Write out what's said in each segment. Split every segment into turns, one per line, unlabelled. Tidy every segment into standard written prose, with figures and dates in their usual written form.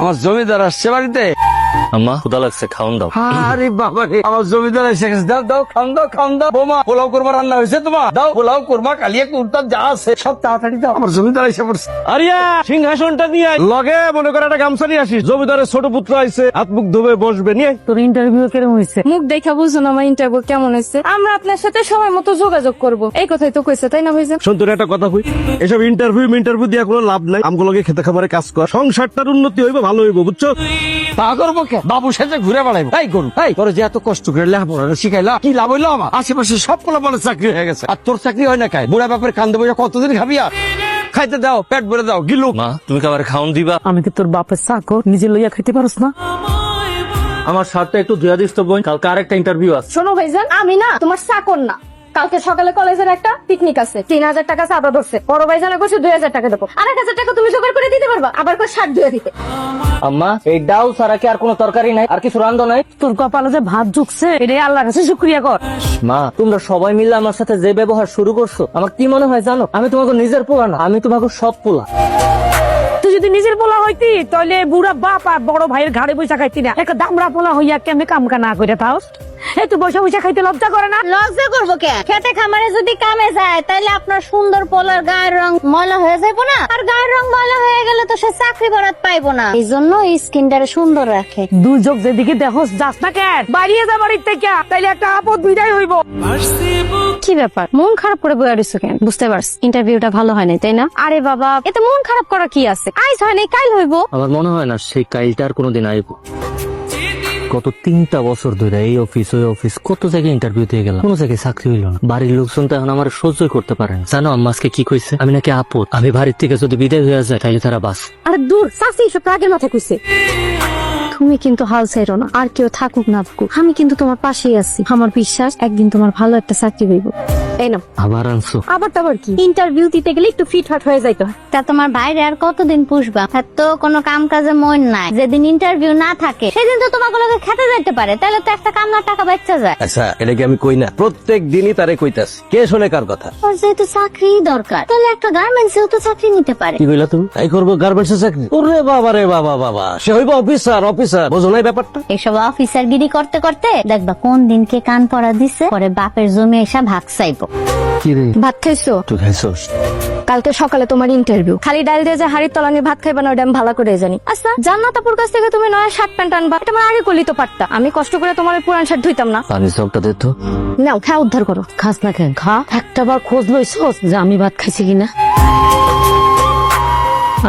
আমার জমিদার আসছে বাড়িতে।
আম্মা ক্ষুধা লাগছে, খাওন দাও।
আরে বাবা রে, আমার জমিদার এসে গেছে। দাও দাও, খাওন দাও, খাওন দাও। বোমা পোলাও কোরমা রান্না হয়েছে তোমার, দাও পোলাও কোরমা কালিয়া কুর্তা যা আছে সব তাড়াতাড়ি দাও, আমার জমিদার এসে পড়ছে।
আরিয়া সিংহাসনটা নিয়ে আয়। লগে মনে করে একটা গামছা নিয়ে আসিস। জমিদারের ছোট পুত্র আইছে, হাত মুখ ধুবে বসবে। নিয়ে আয়।
তোর ইন্টারভিউ কেমন হয়েছে? মুখ দেখা বুঝুন আমার ইন্টারভিউ কেমন হয়েছে। আমরা আপনার সাথে সময় মতো যোগাযোগ করব, এই কথাই তো কইছে, তাই না ভাইজান?
শোন, তোর একটা কথা কই, এসব ইন্টারভিউ দিয়া কোনো লাভ নাই। আমগুলোকে খেতে খাবারে কাজ কর, সংসারটার উন্নতি হইবে, ভালো হইব, বুঝছো?
তা করবো কে? বাবু সাথে ঘুরে বেড়াইবো তাই করুন। তাই তোর যে এত কষ্ট করে লেখাপড়া শিখাইলা, কি লাভ হইলো? আমার আশেপাশে সব পোলা বলে চাকরি হয়ে গেছে, আর তোর চাকরি হয় না। খাই বুড়া বাপের কান্দে বসে কতদিন খাবি? আর খাইতে দাও, পেট ভরে দাও, গিলু।
মা তুমি খাবার খাওন দিবা?
আমি কি তোর বাপের চাকর? নিজে লইয়া খাইতে পারস না?
আমার শার্টটা একটু ধুয়া দিস তো বোন, কালকে আরেকটা ইন্টারভিউ আছে।
শোনো ভাইজান, আমি না তোমার চাকর না। কালকে সকালে কলেজের একটা পিকনিক আছে, 3000 টাকা চাঁদা ধরছে। বড় ভাইজানে কইছে 2000 টাকা দেবো, আর 1000 টাকা তুমি জোগাড় করে দিতে পারবা? আবার কই শার্ট ধুয়ে দিতে।
আম্মা এই ডাল ছাড়া কি আর কোনো তরকারি নাই? আর কিছু রান্ধো নাই?
তোর কপালে যে ভাত ঝুকছে, এটাই আল্লাহর কাছে শুকরিয়া কর।
মা তোমরা সবাই মিলে আমার সাথে যে ব্যবহার শুরু করছো, আমার কি মনে হয় জানো? আমি তোমাকে নিজের পোলা না, আমি তোমাকে সব পোলা।
তুই যদি নিজের পোলা হইতি, তাহলে বুড়া বাপ আর বড় ভাইয়ের ঘাড়ে বৈশা খাইতি না। একটা দামড়া পোলা হইয়া কেমনে কামকা না করে তাও এই তুই বসে বসে খাইতে লজ্জা করে না?
লজ্জা করবো কে? খেতে খামারে যদি কামে যায়, তাহলে আপনার সুন্দর পোলার গায়ের রং ময়লা হয়ে যাবো না? আর গায়ের রং ময়লা হয়ে গেলে তো সে চাকরি বরাত পাইবো না। এই জন্য স্কিনটারে সুন্দর রাখে।
দুই চোখ যেদিকে দেখোস যাস না কেন? বাড়িয়ে যা বাড়ির থেকে, তাইলে একটা আপদ বিদায় হইব।
কি ব্যাপার, মন খারাপ করে বইয়া রইছো কেন? বুঝতে পারছি ইন্টারভিউটা ভালো হয় নাই, তাই না? আরে বাবা, এতে মন খারাপ করা কি আছে? আইস হয় নাই, কাইল হইবো।
আমার মনে হয় না সেই কাজটা আর কোনোদিন আইব। গত 3টা বছর ধরে এই অফিস ওই অফিস কত জায়গায় ইন্টারভিউ দিয়ে গেলাম, কোনো জায়গায় চাকরি হইল না। বাড়ির লোকজন তো এখন আমার সহ্যই করতে পারে না। জানো আম্মা আজকে কি কইছে? আমি নাকি আপদ, আমি বাড়ির থেকে যদি বিদায় হয়ে যায় তাহলে তারা বাস।
আরে দূর, চাষি সব আগের মাথায় কইছে।
তুমি কিন্তু হাল ছাইরো না, আর কেউ থাকুক না থাকুক, আমি কিন্তু তোমার পাশেই আছি। আমার বিশ্বাস একদিন তোমার ভালো একটা চাকরি হইব।
এই না
আবার আনছো?
আবার তাবার কি? ইন্টারভিউ দিতে গেলে একটু ফিট ফাট হয়ে যাইতো।
তা তোমার বাইরে আর কতদিন পুষবা? তো কোনো কাম কাজে মন নাই। যেদিন ইন্টারভিউ না থাকে সেদিন তো তোমাকে লোকে খেতে যাইতে পারে, তাহলে তো একটা কামলার টাকা বাচ্চা যায়।
আচ্ছা এটা কি আমি কই না? প্রত্যেক দিনই তারে কইতাছি, কে শোনে কার কথা?
ওর যেহেতু চাকরি দরকার, তাহলে একটা গার্মেন্টসেও তো চাকরি নিতে পারে।
কি কইলা তুমি? তাই করবো গার্মেন্টস এর চাকরি? ওরে বাবা রে বাবা বাবা, সে হইব অফিসার। অফিসার বোঝো নাই ব্যাপারটা?
এসব অফিসার গিরি করতে করতে দেখবা কোন দিন কে কান পড়া দিছে, পরে বাপের জমি এসে ভাগ চাইবো।
কি রে
ভাত খাইছো?
তুই খাইছস?
কালকে সকালে তোমার ইন্টারভিউ। খালি ডাল দিয়ে যে হাড়ির তলানি ভাত খাইবা না, ওটা আমি ভালো করে জানি। আচ্ছা, জান্নাতাপুর কাছ থেকে তুমি নয়া শার্ট প্যান্ট আনবা, এটা আমার আগে করলি তো পারতা। আমি কষ্ট করে তোমার পুরান শার্ট ধুইতাম না?
পানি চকটা দে তো।
নাও, খা, উদ্ধার করো।
খাস না খেন খা।
একটা বার খোঁজ লইছস যে আমি ভাত খাইছি কিনা?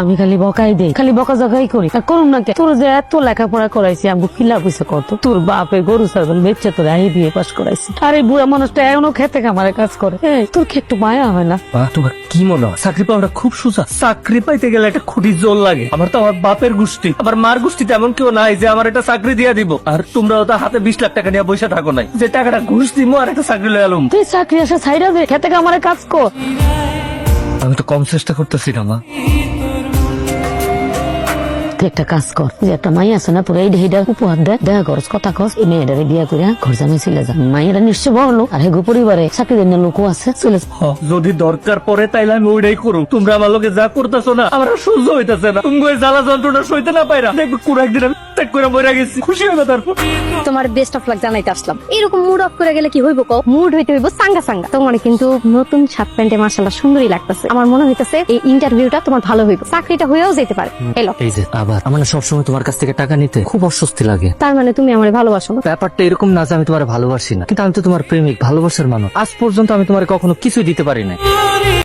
আমি খালি বকাই দেই, খালি বকা জগাই করি। আর করুন না কে? তোর যে এত লেখাপড়া করাইছি, আমি কিলা পয়সা কত? তোর বাপে গরু ছাগল বেচে তোর আই বিয়ে পাস করাইছি। আর এই বুড়া মানুষটা এখনো খেতে খামারে কাজ করে। এই তোর কি একটু মায়া হয় না?
তোমার কি মনে হয় চাকরি পাওয়াটা খুব সোজা? চাকরি পাইতে গেলে একটা খুঁটি জোর লাগে। আমার তো আমার বাপের গোষ্ঠী, আবার মার গোষ্ঠীতে এমন কেউ নাই যে আমার একটা চাকরি দিয়ে দিব। আর তোমরাও তো হাতে 20 লাখ টাকা নিয়ে বসে থাকো নাই যে টাকাটা ঘুষ দিমো আর একটা চাকরি লয়ে আলুম।
তুই চাকরি আসা ছাইরা দে, খেতে খামারে কাজ কর।
আমি তো কম চেষ্টা করতেছি না মা।
তুই একটা কাজ কর, যে একটা মাই আছে না, তোর এই ঢেইটা উপহার দে, দেখা করস, কথা কস, এই মেয়েটারে বিয়া করে ঘর জামাই চলে যা। মাইয়েরা নিশ্চয় বড় লোক, আর হেগো পরিবারে চাকরি দেন লোকও আছে, চলে যা।
যদি দরকার পড়ে তাইলে আমি ওইটাই করুম। তোমরা আমার লোকে যা করতেছো না, আমার আর সহ্য হইতেছে না। তুমি ওই জ্বালা যন্ত্রণা সইতে না পাইরা দেখবে কোন একদিন আমি ত্যাগ করে মরে গেছি, খুশি হবে তারপর।
তোমার বেস্ট অফ লাক জানাইতে আসলাম। এরকম মুড অফ করে গেলে কি হইব কও? মুড হইতে হইব সাঙ্গা সাঙ্গা। তোমার কিন্তু নতুন শার্ট প্যান্টে মাশাআল্লাহ সুন্দরই লাগতেছে। আমার মনে হইতেছে এই ইন্টারভিউটা তোমার ভালো হইব, চাকরিটা হয়েও যেতে পারে। এলো
এই যে আবার আমার সবসময় তোমার কাছ থেকে টাকা নিতে খুব অস্বস্তি লাগে।
তার মানে তুমি আমারে ভালোবাসো না?
ব্যাপারটা এরকম না যে আমি তোমার ভালোবাসি না, কিন্তু আমি তো তোমার প্রেমিক, ভালোবাসার মানুষ। আজ পর্যন্ত আমি তোমার কখনো কিছুই দিতে পারি না।